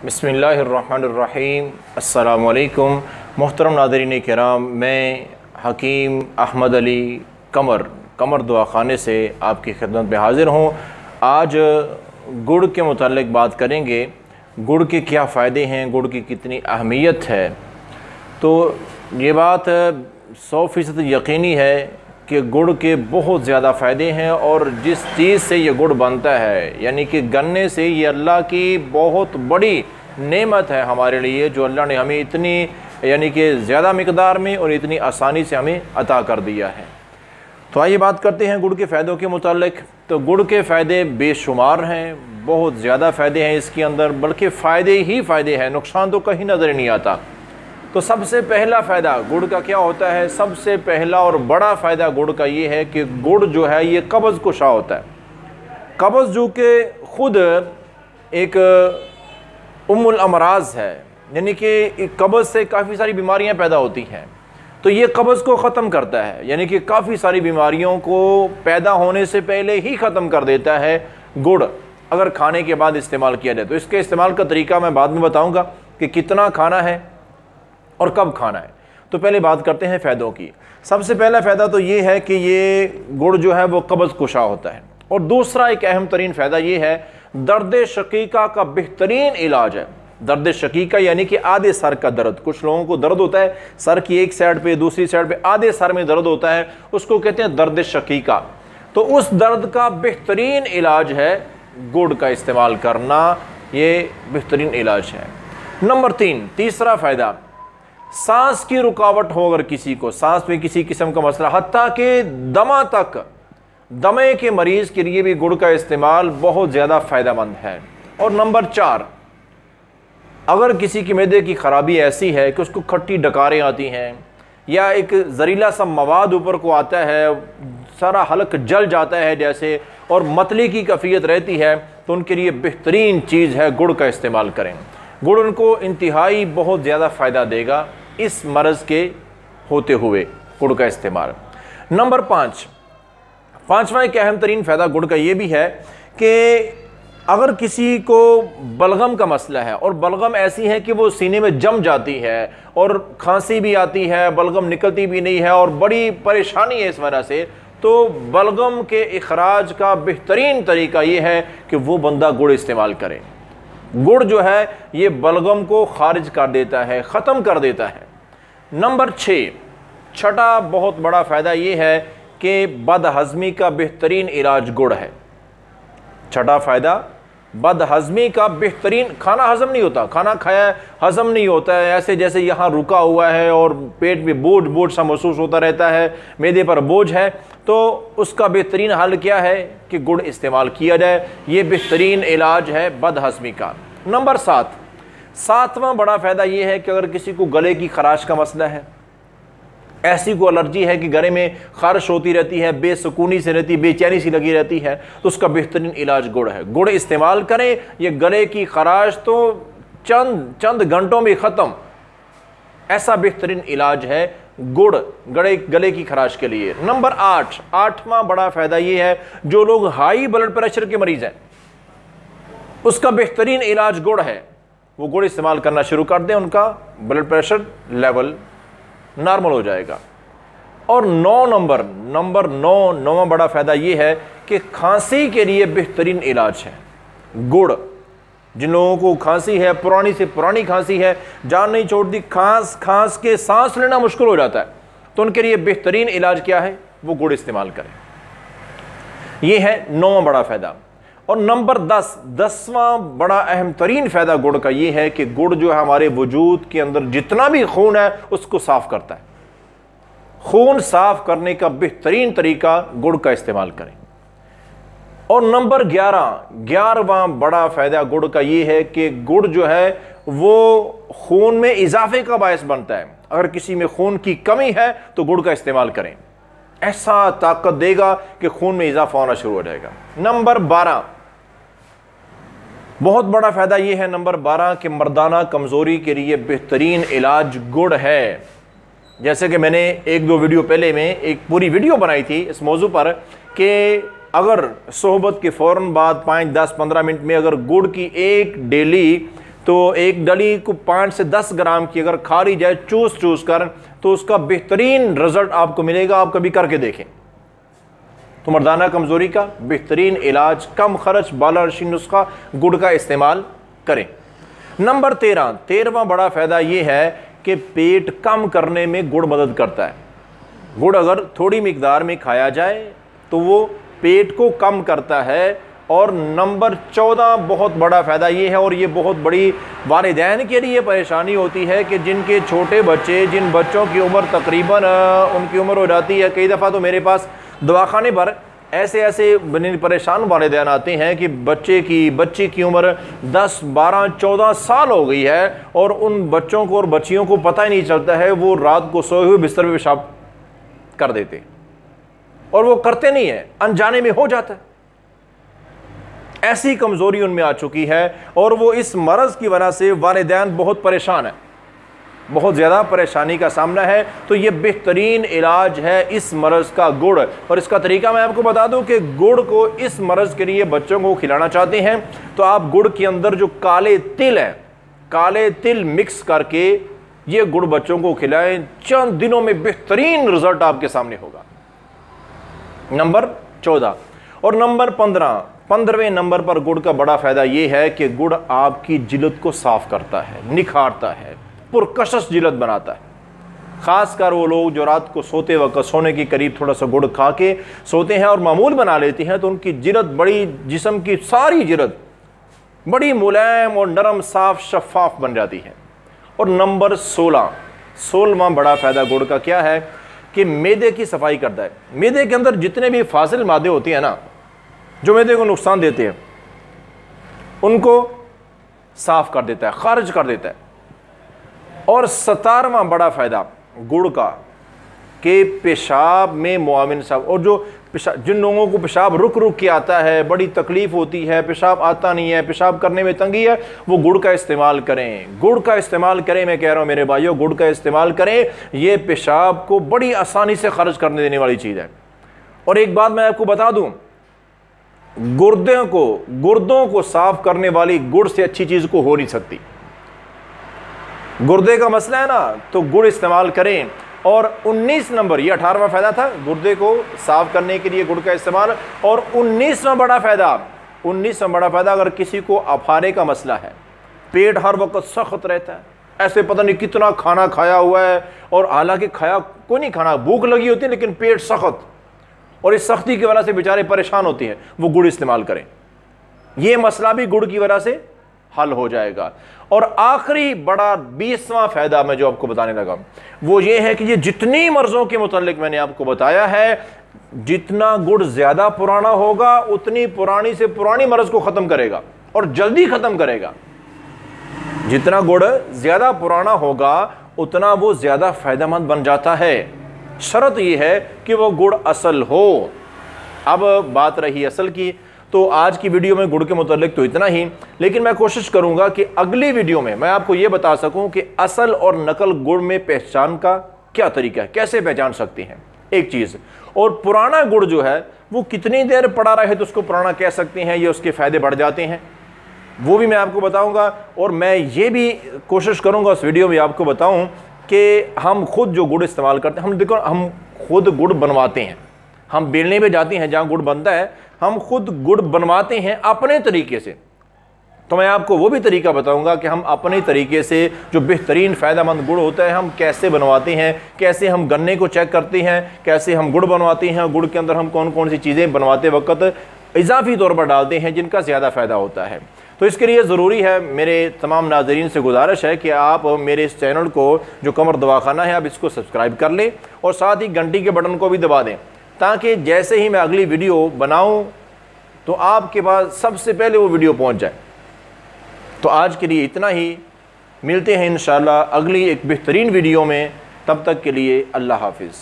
बिस्मिल्लाहिर्रहमानिर्रहीम। अस्सलामु अलैकुम मोहतरम नाज़रीन किराम, मैं हकीम अहमद अली कमर दुआखाने से आपकी खिदमत में हाज़िर हूँ। आज गुड़ के मुताल्लिक़ बात करेंगे। गुड़ के क्या फ़ायदे हैं, गुड़ की कितनी अहमियत है। तो ये बात 100% यकीनी है कि गुड़ के बहुत ज़्यादा फ़ायदे हैं और जिस चीज़ से ये गुड़ बनता है यानी कि गन्ने से, ये अल्लाह की बहुत बड़ी नेमत है हमारे लिए, जो अल्लाह ने हमें इतनी यानी कि ज़्यादा मिक़दार में और इतनी आसानी से हमें अता कर दिया है। तो आइए बात करते हैं गुड़ के फ़ायदों के मुताल्लिक़। तो गुड़ के फ़ायदे बेशुमार हैं, बहुत ज़्यादा फ़ायदे हैं इसके अंदर, बल्कि फ़ायदे ही फ़ायदे हैं, नुकसान तो कहीं नज़र नहीं आता। तो सबसे पहला फ़ायदा गुड़ का क्या होता है? सबसे पहला और बड़ा फ़ायदा गुड़ का ये है कि गुड़ जो है ये कब्ज़ कुशा होता है। कब्ज़ जो कि ख़ुद एक उम्मुल अमराज़ है, यानी कि कब्ज़ से काफ़ी सारी बीमारियां पैदा होती हैं, तो ये कब्ज़ को ख़त्म करता है, यानी कि काफ़ी सारी बीमारियों को पैदा होने से पहले ही ख़त्म कर देता है गुड़, अगर खाने के बाद इस्तेमाल किया जाए। तो इसके इस्तेमाल का तरीका मैं बाद में बताऊँगा कि कितना खाना है और कब खाना है। तो पहले बात करते हैं फ़ायदों की। सबसे पहला फ़ायदा तो ये है कि ये गुड़ जो है वो कब्ज़ कुशा होता है। और दूसरा एक अहम तरीन फ़ायदा ये है, दर्द शकीका का बेहतरीन इलाज है। दर्द शकीका यानी कि आधे सर का दर्द। कुछ लोगों को दर्द होता है सर की एक साइड पे, दूसरी साइड पे आधे सर में दर्द होता है, उसको कहते हैं दर्द शकीका। तो उस दर्द का बेहतरीन इलाज है गुड़ का इस्तेमाल करना, ये बेहतरीन इलाज है। नंबर 3, तीसरा फ़ायदा, सांस की रुकावट हो अगर किसी को, सांस में किसी किस्म का मसला, हत्ता के दमा तक, दमे के मरीज़ के लिए भी गुड़ का इस्तेमाल बहुत ज़्यादा फ़ायदेमंद है। और नंबर 4, अगर किसी की मैदे की ख़राबी ऐसी है कि उसको खट्टी डकारें आती हैं या एक जहरीला सा मवाद ऊपर को आता है, सारा हलक जल जाता है जैसे, और मतली की कैफियत रहती है, तो उनके लिए बेहतरीन चीज़ है गुड़ का इस्तेमाल करें। गुड़ उनको इंतहाई बहुत ज़्यादा फ़ायदा देगा इस मर्ज़ के होते हुए, गुड़ का इस्तेमाल। नंबर 5, पाँचवा एक अहम तरीन फ़ायदा गुड़ का ये भी है कि अगर किसी को बलगम का मसला है, और बलगम ऐसी है कि वो सीने में जम जाती है और खांसी भी आती है, बलगम निकलती भी नहीं है और बड़ी परेशानी है इस वजह से, तो बलगम के इखराज का बेहतरीन तरीका ये है कि वो बंदा गुड़ इस्तेमाल करे। गुड़ जो है ये बलगम को खारिज कर देता है, ख़त्म कर देता है। नंबर 6, छठा बहुत बड़ा फ़ायदा ये है कि बदहज़मी का बेहतरीन इलाज गुड़ है। छठा फ़ायदा, बदहज़मी का बेहतरीन, खाना हज़म नहीं होता, खाना खाया हज़म नहीं होता है, ऐसे जैसे यहाँ रुका हुआ है और पेट में बोझ सा महसूस होता रहता है, मैदे पर बोझ है, तो उसका बेहतरीन हल क्या है कि गुड़ इस्तेमाल किया जाए। ये बेहतरीन इलाज है बदहज़मी का। नंबर 7, सातवां बड़ा फ़ायदा ये है कि अगर किसी को गले की खराश का मसला है, ऐसी को एलर्जी है कि गले में खारिश होती रहती है, बेसुकूनी से रहती, बेचैनी सी लगी रहती है, तो उसका बेहतरीन इलाज गुड़ है। गुड़ इस्तेमाल करें, ये गले की खराश तो चंद घंटों में ख़त्म, ऐसा बेहतरीन इलाज है गुड़ गले की खराश के लिए। नंबर 8, आठवां बड़ा फ़ायदा ये है, जो लोग हाई ब्लड प्रेशर के मरीज़ हैं उसका बेहतरीन इलाज गुड़ है। वो गुड़ इस्तेमाल करना शुरू कर दें, उनका ब्लड प्रेशर लेवल नॉर्मल हो जाएगा। और 9 नंबर 9वां बड़ा फ़ायदा ये है कि खांसी के लिए बेहतरीन इलाज है गुड़। जिन लोगों को खांसी है, पुरानी से पुरानी खांसी है, जान नहीं छोड़ती, खांस के सांस लेना मुश्किल हो जाता है, तो उनके लिए बेहतरीन इलाज क्या है? वो गुड़ इस्तेमाल करें। ये है 9वां बड़ा फ़ायदा। और नंबर 10वां बड़ा अहम तरीन फ़ायदा गुड़ का ये है कि गुड़ जो है हमारे वजूद के अंदर जितना भी खून है उसको साफ़ करता है। खून साफ़ करने का बेहतरीन तरीका गुड़ का इस्तेमाल करें। और नंबर 11वां बड़ा फ़ायदा गुड़ का ये है कि गुड़ जो है वो खून में इजाफे का बायस बनता है। अगर किसी में खून की कमी है तो गुड़ का इस्तेमाल करें, ऐसा ताकत देगा कि खून में इजाफा होना शुरू हो जाएगा। नंबर 12, बहुत बड़ा फ़ायदा यह है नंबर 12 कि मर्दाना कमज़ोरी के लिए बेहतरीन इलाज गुड़ है। जैसे कि मैंने 1-2 वीडियो पहले में एक पूरी वीडियो बनाई थी इस मौजू पर कि अगर सोहबत के फ़ौरन बाद 5, 10, 15 मिनट में अगर गुड़ की एक डेली तो एक डली को 5 से 10 ग्राम की अगर खा ली जाए चूस कर, तो उसका बेहतरीन रिजल्ट आपको मिलेगा। आप कभी करके देखें। तो मर्दाना कमज़ोरी का बेहतरीन इलाज, कम खर्च बालानशी नुस्खा, गुड़ का इस्तेमाल करें। नंबर 13वां बड़ा फ़ायदा ये है कि पेट कम करने में गुड़ मदद करता है। गुड़ अगर थोड़ी मिकदार में खाया जाए तो वो पेट को कम करता है। और नंबर 14 बहुत बड़ा फ़ायदा ये है, और ये बहुत बड़ी वालिदैन के लिए परेशानी होती है कि जिनके छोटे बच्चे, जिन बच्चों की उम्र तकरीबन उनकी उम्र हो जाती है, कई दफ़ा तो मेरे पास दवाखाने पर ऐसे परेशान वालिदैन आते हैं कि बच्चे की उम्र 10, 12, 14 साल हो गई है और उन बच्चों को और बच्चियों को पता ही नहीं चलता है। वो रात को सोए हुए बिस्तर में पेशाब कर देते, और वो करते नहीं है, अनजाने में हो जाता है। ऐसी कमज़ोरी उनमें आ चुकी है और वो इस मरज़ की वजह से वालिदैन बहुत परेशान है, बहुत ज़्यादा परेशानी का सामना है। तो ये बेहतरीन इलाज है इस मरज़ का गुड़। और इसका तरीका मैं आपको बता दूं कि गुड़ को इस मरज़ के लिए बच्चों को खिलाना चाहते हैं तो आप गुड़ के अंदर जो काले तिल हैं, काले तिल मिक्स करके ये गुड़ बच्चों को खिलाएं। चंद दिनों में बेहतरीन रिजल्ट आपके सामने होगा। नंबर 14 और नंबर 15वें नंबर पर गुड़ का बड़ा फ़ायदा ये है कि गुड़ आपकी जिल्द को साफ़ करता है, निखारता है, पुरकशिश जिल्द बनाता है। ख़ासकर वो लोग जो रात को सोते वक्त सोने के करीब थोड़ा सा गुड़ खा के सोते हैं और मामूल बना लेते हैं तो उनकी जिल्द बड़ी, जिस्म की सारी जिल्द बड़ी मुलायम और नरम, साफ, शफाफ बन जाती है। और नंबर 16वां बड़ा फ़ायदा गुड़ का क्या है कि मैदे की सफाई करता है। मैदे के अंदर जितने भी फासिल मादे होते हैं ना, जो मैदे को नुकसान देते हैं, उनको साफ कर देता है, खारिज कर देता है। और 17वां बड़ा फ़ायदा गुड़ का कि पेशाब में मुआविन साहब, और जो जिन लोगों को पेशाब रुक रुक के आता है, बड़ी तकलीफ़ होती है, पेशाब आता नहीं है, पेशाब करने में तंगी है, वो गुड़ का इस्तेमाल करें। गुड़ का इस्तेमाल करें, मैं कह रहा हूँ मेरे भाइयों, गुड़ का इस्तेमाल करें। ये पेशाब को बड़ी आसानी से खर्च करने देने वाली चीज़ है। और एक बात मैं आपको बता दूँ, गुर्दों को साफ करने वाली गुड़ से अच्छी चीज़ को हो नहीं सकती। गुर्दे का मसला है ना, तो गुड़ इस्तेमाल करें। और 19 नंबर, ये 18वां फ़ायदा था, गुर्दे को साफ करने के लिए गुड़ का इस्तेमाल। और 19वां बड़ा फ़ायदा, अगर किसी को अफारे का मसला है, पेट हर वक्त सख्त रहता है, ऐसे पता नहीं कितना खाना खाया हुआ है और हालांकि खाया कोई नहीं, खाना भूख लगी होती है लेकिन पेट सख्त, और इस सख्ती की वजह से बेचारे परेशान होते हैं, वो गुड़ इस्तेमाल करें। ये मसला भी गुड़ की वजह से हल हो जाएगा। और आखिरी बड़ा 20वां फ़ायदा मैं जो आपको बताने लगा वो ये है कि ये जितनी मर्ज़ों के मुतालिक मैंने आपको बताया है, जितना गुड़ ज़्यादा पुराना होगा उतनी पुरानी से पुरानी मर्ज़ को ख़त्म करेगा और जल्दी ख़त्म करेगा। जितना गुड़ ज़्यादा पुराना होगा उतना वो ज़्यादा फ़ायदेमंद बन जाता है। शर्त यह है कि वो गुड़ असल हो। अब बात रही असल की, तो आज की वीडियो में गुड़ के मुतालिक तो इतना ही, लेकिन मैं कोशिश करूंगा कि अगली वीडियो में मैं आपको ये बता सकूं कि असल और नकल गुड़ में पहचान का क्या तरीका है, कैसे पहचान सकते हैं एक चीज़। और पुराना गुड़ जो है वो कितनी देर पड़ा रहे तो उसको पुराना कह सकते हैं, ये उसके फ़ायदे बढ़ जाते हैं, वो भी मैं आपको बताऊँगा। और मैं ये भी कोशिश करूँगा उस वीडियो में आपको बताऊँ कि हम खुद जो गुड़ इस्तेमाल करते हैं, हम खुद गुड़ बनवाते हैं, हम बेलने पे जाते हैं जहाँ गुड़ बनता है, हम खुद गुड़ बनवाते हैं अपने तरीके से। तो मैं आपको वो भी तरीका बताऊंगा कि हम अपने तरीके से जो बेहतरीन फ़ायदेमंद गुड़ होता है हम कैसे बनवाते हैं, कैसे हम गन्ने को चेक करते हैं, कैसे हम गुड़ बनवाते हैं, गुड़ के अंदर हम कौन कौन सी चीज़ें बनवाते वक्त इजाफी तौर पर डालते हैं जिनका ज़्यादा फ़ायदा होता है। तो इसके लिए ज़रूरी है, मेरे तमाम नाज़रीन से गुजारिश है कि आप मेरे इस चैनल को जो कमर दवाखाना है आप इसको सब्सक्राइब कर लें और साथ ही घंटी के बटन को भी दबा दें, ताकि जैसे ही मैं अगली वीडियो बनाऊं तो आपके पास सबसे पहले वो वीडियो पहुंच जाए। तो आज के लिए इतना ही, मिलते हैं इंशाअल्लाह अगली एक बेहतरीन वीडियो में। तब तक के लिए अल्लाह हाफिज़।